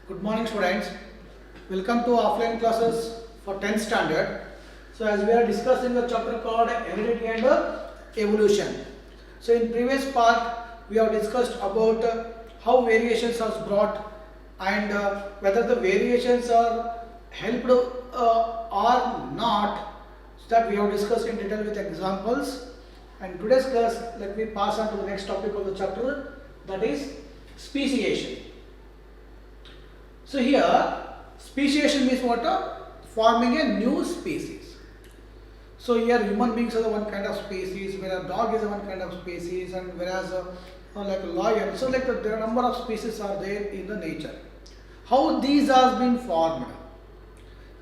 Good morning students. Welcome to offline classes for 10th standard. So as we are discussing a chapter called heredity and evolution. So in previous part we have discussed about how variations are brought and whether the variations are helped or not. So that we have discussed in detail with examples. And today's class, let me pass on to the next topic of the chapter, that is speciation. So here, speciation means what? Forming a new species. So here human beings are the one kind of species, whereas dog is the one kind of species, and whereas like a lion. So like there are number of species are there in the nature. How these are being formed?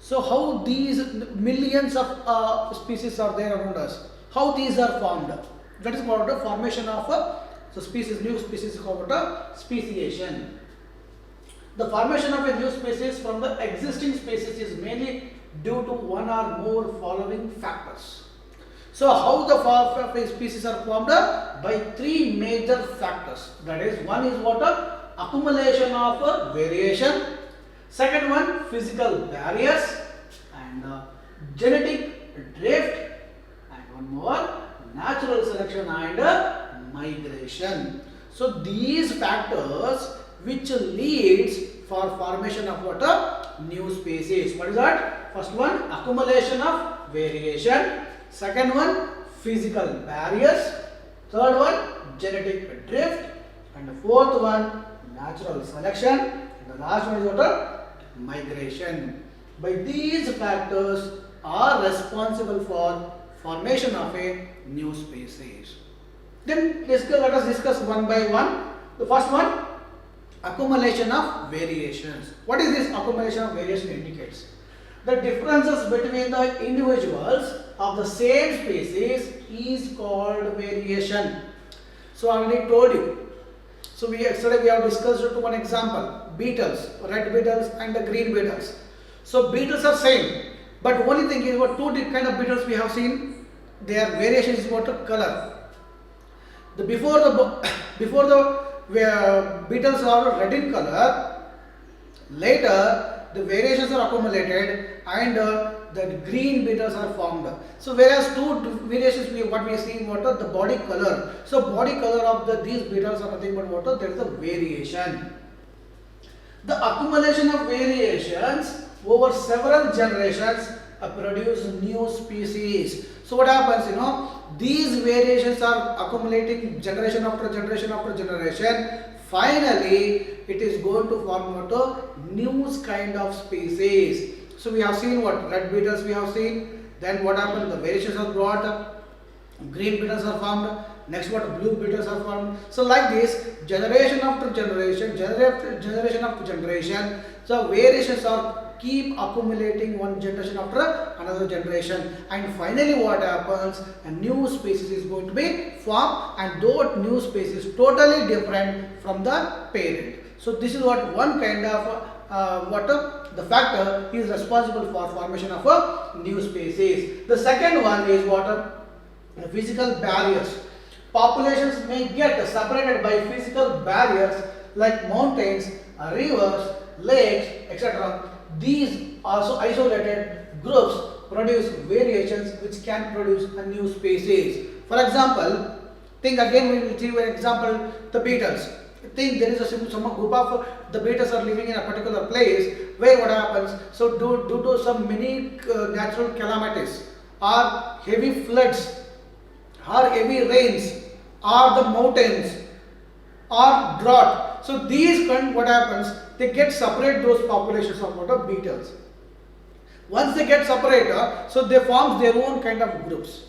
So how these millions of species are there around us? How these are formed? That is called the formation of a species. New species is called speciation. The formation of a new species from the existing species is mainly due to one or more following factors. So how the species are formed? By three major factors. That is, one is what? Accumulation of variation. Second one, physical barriers, and genetic drift, and one more, natural selection and migration. So these factors which leads for formation of what? New species. What is that? First one, accumulation of variation. Second one, physical barriers. Third one, genetic drift. And the fourth one, natural selection. And the last one is what? Migration. By these factors are responsible for formation of a new species. Then let us discuss one by one. The first one, accumulation of variations. What is this accumulation of variation indicates? The differences between the individuals of the same species is called variation. So I already told you. So yesterday we have discussed one example, beetles, red beetles and the green beetles. So beetles are same, but only thing is what two kind of beetles we have seen, their variation is what? Color. Before the beetles are red in color, later the variations are accumulated and the green beetles are formed. So whereas two variations what we see what? The body color. So body color of these beetles are nothing but what? There is a variation. The accumulation of variations over several generations produce new species. So what happens, these variations are accumulating generation after generation after generation. Finally, it is going to form what? A new kind of species. So we have seen what? Red beetles we have seen. Then what happened? The variations are brought. Green beetles are formed. Next what? Blue beetles are formed. So like this, generation after generation, generation after generation. So variations are keep accumulating one generation after another generation, and finally what happens? A new species is going to be formed, and those new species totally different from the parent. So this is what one kind of the factor is responsible for formation of a new species. The second one is what? Physical barriers. Populations may get separated by physical barriers like mountains, rivers, lakes, etc. These also isolated groups produce variations which can produce a new species. For example, think again we will give an example, the beetles. Think there is some group of the beetles are living in a particular place where what happens? So due to some many natural calamities or heavy floods or heavy rains or the mountains or drought. So these what happens? They get separate those populations of what? Beetles. Once they get separate, so they form their own kind of groups.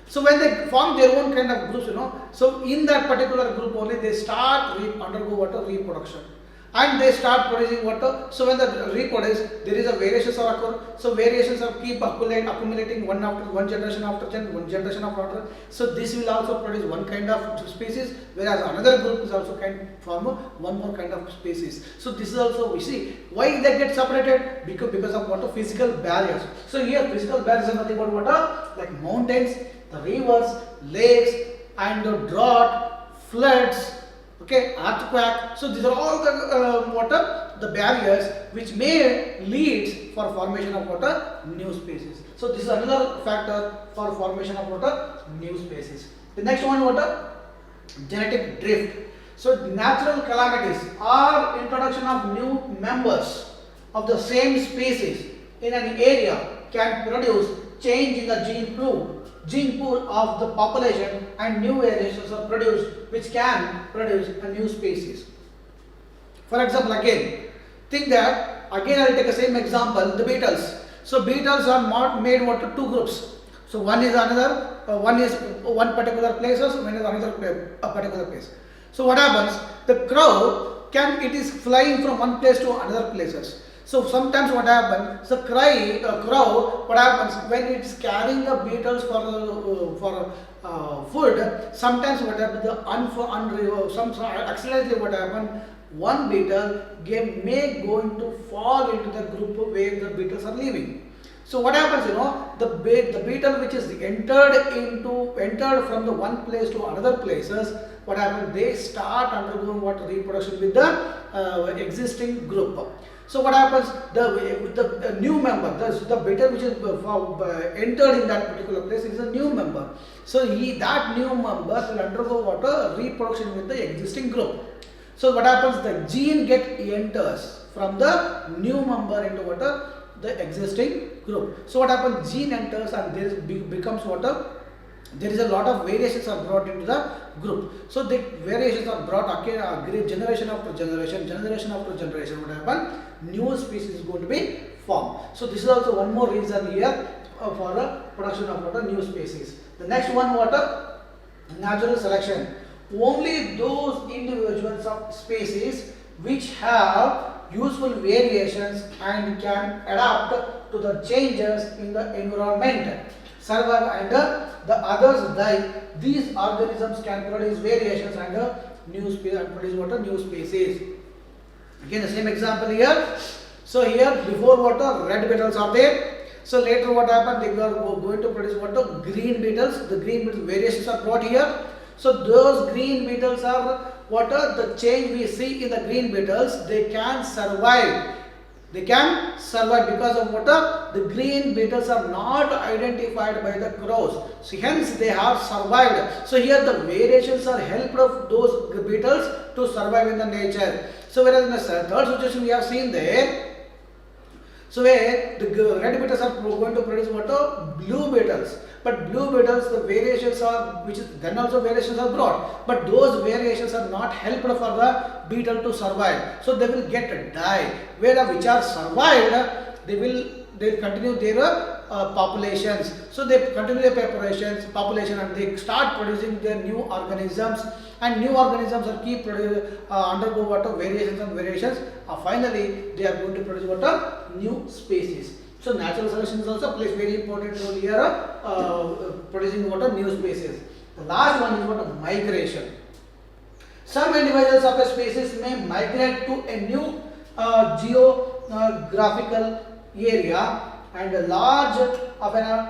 So when they form their own kind of groups, so in that particular group only they start undergo what? Reproduction. And they start producing what? So when they reproduce, there is a variations are occur. So variations are keep accumulating one generation after one generation after another. So this will also produce one kind of species, whereas another group is also can form one more kind of species. So this is also we see why they get separated because of what? Physical barriers. So here physical barriers are nothing but what? Like mountains, the rivers, lakes, and the drought, floods, okay, earthquake. So these are all the the barriers which may lead for formation of what new species. So this is another factor for formation of what new species. The next one, what genetic drift. So natural calamities or introduction of new members of the same species in an area can produce change in the gene pool of the population, and new variations are produced which can produce a new species. For example, again, think that, again I will take the same example, the beetles. So beetles are not made what two groups. So one is one particular places, one is another particular place. So what happens? The crow it is flying from one place to another places. So sometimes what happens? So crow, what happens when it is carrying the beetles for food? Sometimes what happens? Accidentally what happens? One beetle may going to fall into the group where the beetles are living. So what happens? The beetle which is entered from the one place to another places. What happens? They start undergoing reproduction with the existing group. So what happens? The new member, the beetle which is entered in that particular place is a new member. So that new member will undergo reproduction with the existing group. So what happens? The gene enters from the new member into the existing group. So what happens? Gene enters and there becomes there is a lot of variations are brought into the group. So the variations are brought again, generation after generation. What happens? New species is going to be formed. So this is also one more reason here for production of new species. The next one, natural selection. Only those individuals of species which have useful variations and can adapt to the changes in the environment survive, and the others die. These organisms can produce variations and new species. Again, the same example here. So here before red beetles are there. So later what happened? They are going to produce green beetles. The green beetles variations are brought here. So those green beetles are the change we see in the green beetles. They can survive. They can survive because of the green beetles are not identified by the crows. So hence they have survived. So here the variations are helped of those beetles to survive in the nature. So whereas in the third situation we have seen there, so where the red beetles are going to produce blue beetles. But blue beetles, the variations are, then also variations are brought. But those variations are not helped for the beetle to survive. So they will die. Whereas which are survived, they will continue their populations. So they continue their population and they start producing their new organisms. And new organisms are keep undergo variations. Finally, they are going to produce new species. So natural selection is also plays very important role here, producing new species. The last one is migration. Some individuals of a species may migrate to a new geographical area and a large of an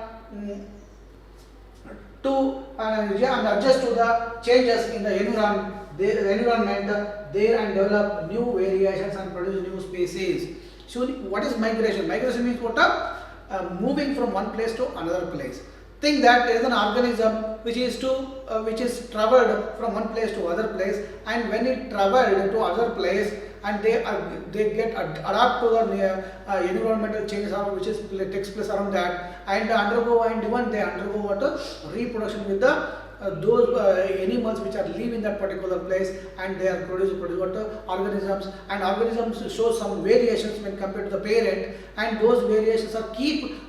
and adjust to the changes in the environment there and develop new variations and produce new species. So what is migration? Migration means moving from one place to another place. Think that there is an organism which is traveled from one place to other place, and when it traveled to other place and they get adapt to the environmental changes which takes place around that, and they undergo reproduction with the those animals which are live in that particular place, and they are produce organisms, and organisms show some variations when compared to the parent, and those variations are keep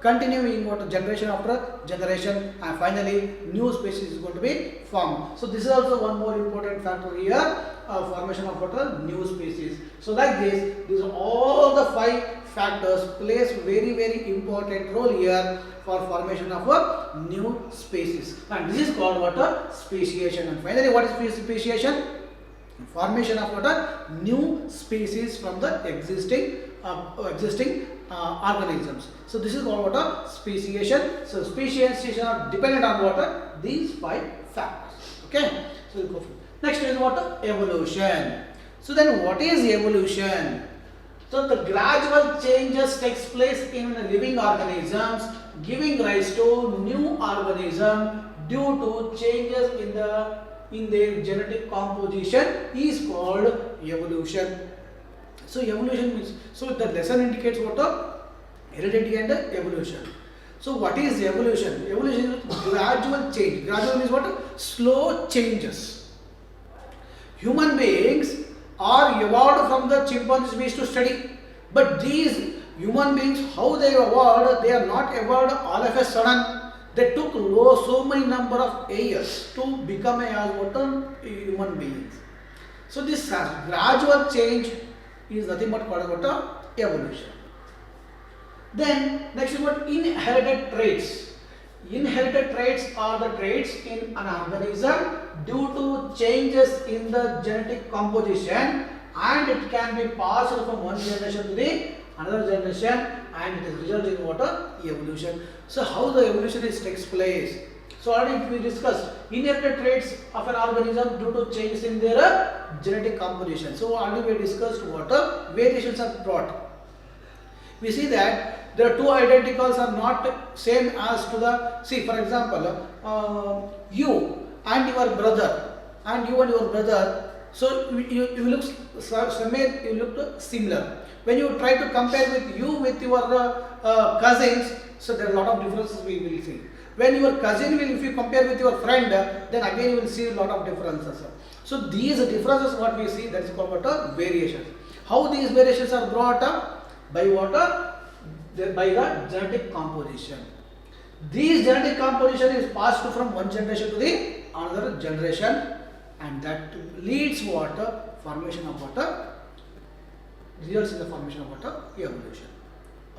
continuing generation after generation, and finally new species is going to be formed. So this is also one more important factor here, formation of new species. So like this, these are all the 5 factors plays very important role here for formation of a new species, and this is called speciation. And finally, what is speciation? Formation of new species from the existing organisms. So this is called speciation. So speciation are dependent on these 5 factors. Okay, so we'll go through. Next is evolution. So then what is evolution? So the gradual changes takes place in living organisms, giving rise to new organism due to changes in their genetic composition is called evolution. So evolution means, so the lesson indicates what a heredity and evolution. So what is evolution? Evolution is gradual change. Gradual means what? Slow changes. Human beings are evolved from the chimpanzees we used to study. But these human beings, how they evolved, they are not evolved all of a sudden. They took so many number of years to become a human beings. So this gradual change is nothing but called what evolution. Then next is what inherited traits. Inherited traits are the traits in an organism due to changes in the genetic composition, and it can be passed from one generation to the another generation, and it is resulting in what evolution. So how the evolution takes place? So already we discussed inherited traits of an organism due to changes in their genetic composition. So already we discussed what variations are brought. We see that there are two identicals are not same as to the, see for example, you and your brother, so you look similar. When you try to compare with you with your cousins, so there are a lot of differences we will see. When your cousin will, if you compare with your friend, then again you will see a lot of differences. So these differences what we see, that is called what variations. How these variations are brought up? By what? By the genetic composition. These genetic composition is passed from one generation to the another generation, and that leads what? Formation of what? Results in the formation of what? Evolution.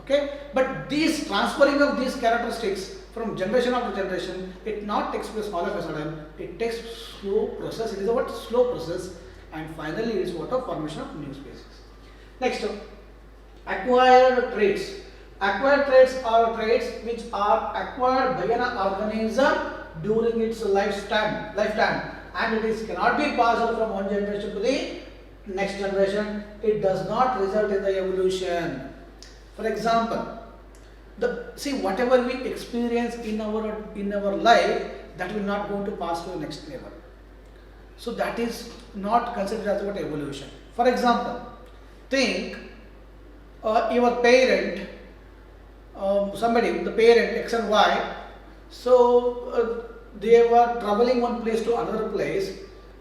Okay, but these transferring of these characteristics from generation after generation, it not takes place all of a sudden. It takes slow process. It is a what? Slow process, and finally it is what? Formation of new species. Next, acquired traits. Acquired traits are traits which are acquired by an organism during its lifetime, and it is cannot be passed from one generation to the next generation. It does not result in the evolution. For example, see whatever we experience in our life, that will not going to pass to the next level. So that is not considered as what evolution. For example, think your parent, the parent X and Y, so they were traveling one place to another place,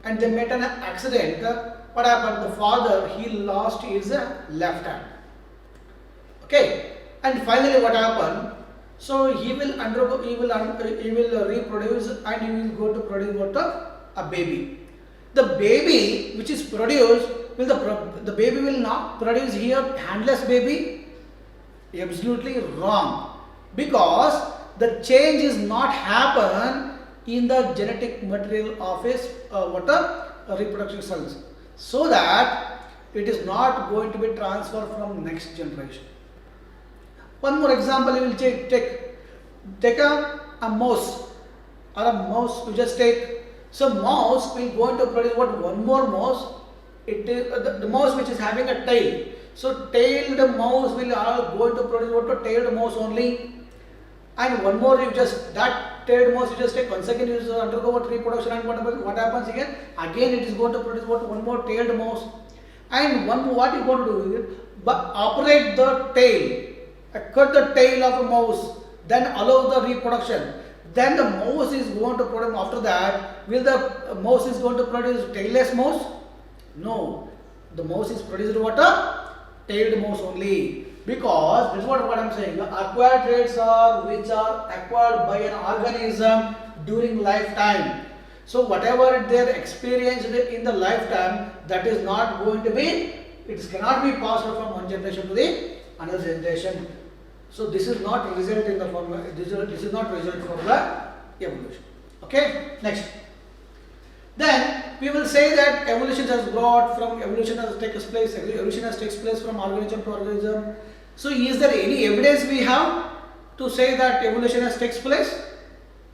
and they met an accident. What happened? The father, he lost his left hand. Okay, and finally what happened? So he will reproduce, and he will go to produce what? A baby. The baby which is produced, the baby will not produce here handless baby? Absolutely wrong, because the change is not happen in the genetic material of his reproductive cells, so that it is not going to be transferred from next generation. One more example you will take a mouse, or a mouse you just take. So mouse will going to produce what? One more mouse. It is the mouse which is having a tail. So tailed mouse will going to produce what? A tailed mouse only. And one more, you just that tailed mouse you just take, once again you undergo what? Reproduction, and what happens again? Again it is going to produce what? One more tailed mouse. And one more, what you going to do with it? But operate the tail, cut the tail of a mouse, then allow the reproduction. Then the mouse is going to produce, after that, will the mouse is going to produce tailless mouse? No, the mouse is produced what? A tailed mouse only. Because this is what I am saying. Acquired traits are which are acquired by an organism during lifetime. So whatever they are experienced in the lifetime, that is not going to be, it cannot be passed from one generation to the another generation. So this is not result in the form. This is not result from the evolution. Okay. Next. Then we will say that evolution has brought from evolution has takes place. Evolution has takes place from organism to organism. So is there any evidence we have to say that evolution has takes place?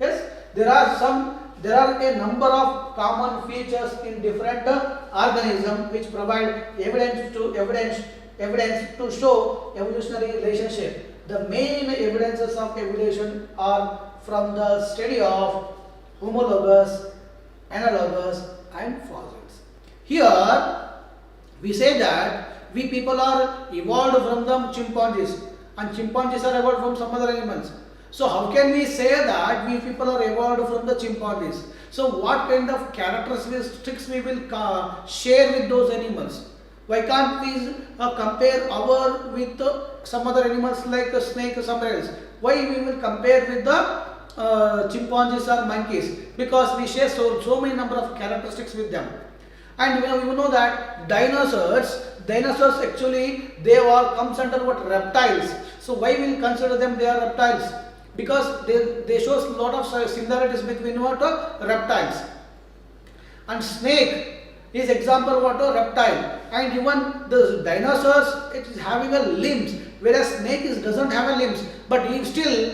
Yes. There are a number of common features in different organism which provide evidence to show evolutionary relationship. The main evidences of evolution are from the study of homologous, analogous and fossils. Here we say that we people are evolved from the chimpanzees and chimpanzees are evolved from some other animals. So how can we say that we people are evolved from the chimpanzees? So what kind of characteristics we will share with those animals? Why can't we compare our with some other animals like a snake or somewhere else? Why we will compare with the chimpanzees or monkeys? Because we share so many number of characteristics with them. And you know that dinosaurs actually they all comes under what? Reptiles. So why we will consider them they are reptiles? Because they show a lot of similarities between what? Reptiles. And snake is example what? Reptile. And even the dinosaurs it is having a limbs, whereas snake doesn't have a limbs, but still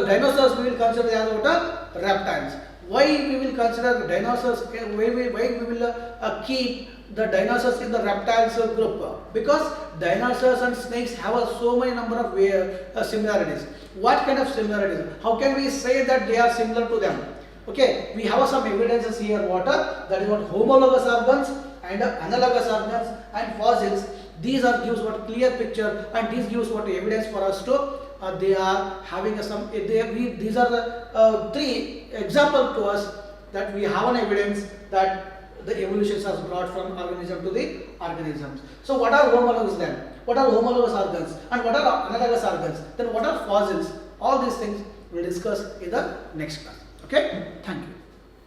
dinosaurs we will consider as what? Reptiles. Why we will consider dinosaurs? Why we will keep the dinosaurs in the reptiles group? Because dinosaurs and snakes have so many number of similarities. What kind of similarities? How can we say that they are similar to them? Okay, we have some evidences here. That is what homologous organs and analogous organs and fossils. These are gives what clear picture, and these gives what evidence for us to they are having some. These are the three example to us that we have an evidence that the evolution has brought from organism to the organisms. So what are homologous then? What are homologous organs and what are analogous organs? Then what are fossils? All these things we'll discuss in the next class. Okay, thank you.